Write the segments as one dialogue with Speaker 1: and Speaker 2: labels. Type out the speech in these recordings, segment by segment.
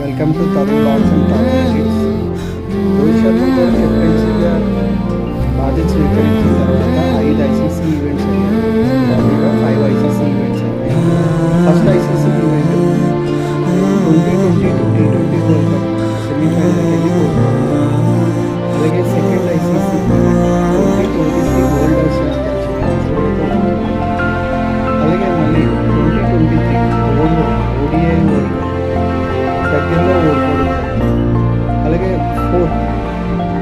Speaker 1: Welcome to Tarun blogs and top edits. Rohit Sharma కూడా కెప్టెన్సీగా బాధ్యత స్వీకరించిన తర్వాత 5 ఐసీసీ ఈవెంట్స్ అయ్యాయి. టోటల్గా 5 ఐసీసీ ఈవెంట్స్ అయ్యాయి. First ICC event 2022 T20 world cup సెమీఫైనల్కి వెళ్ళి కోల్పోయింది. అలాగే సెకండ్ ఐసీసీ 2023 వరల్డ్ ఛాంపియన్షిప్, అలాగే మళ్ళీ 2023 ఓడిఐ వరల్డ్ కప్ దగ్గరలో ఓడిపోవడం. అలాగే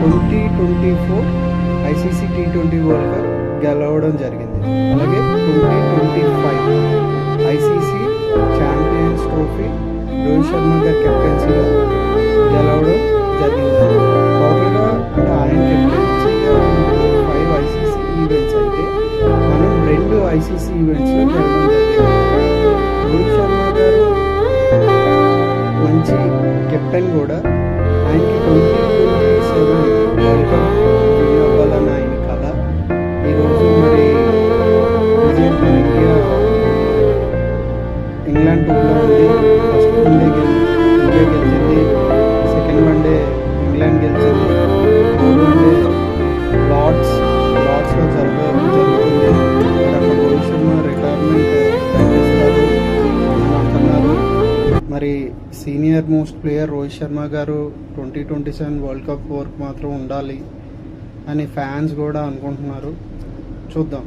Speaker 1: 2024 ఐసీసీ T20 వరల్డ్ కప్ గెలవడం జరిగింది. అలాగే 2025 ICC champions trophy Rohit Sharma గారి కెప్టెన్సీలో గెలవడం జరిగింది. టోటల్గా అంటే ఆయన కెప్టెన్సీగా 5 ఐసీసీ ఈవెంట్స్ అయితే మనం 2 ఐసీసీ ఈవెంట్స్లో గెలవడం జరిగింది. రోహిత్ శర్మ గారు మంచి కెప్టెన్ కూడా. ఆయనకి 2027 వరల్డ్ కప్ విన్ అవ్వాలని ఆయన కథ. ఈరోజు మరి విజయంతో ఇండియా ఇంగ్లాండ్ టూర్లో ఉంది. ఫస్ట్ వన్డే ఇండియా గెలిచింది, సెకండ్ వన్డే ఇంగ్లాండ్ గెలిచింది, థర్డ్ వన్డే లార్డ్స్లో జరుగుతుంది. మరి అక్కడ రోహిత్ శర్మ రిటైర్మెంట్ ప్రకటిస్తారు అని అంటున్నారు. మరి senior most player Rohit Sharma గారు 2027 వరల్డ్ కప్ వరకు మాత్రం ఉండాలి అని ఫ్యాన్స్ కూడా అనుకుంటున్నారు. చూద్దాం.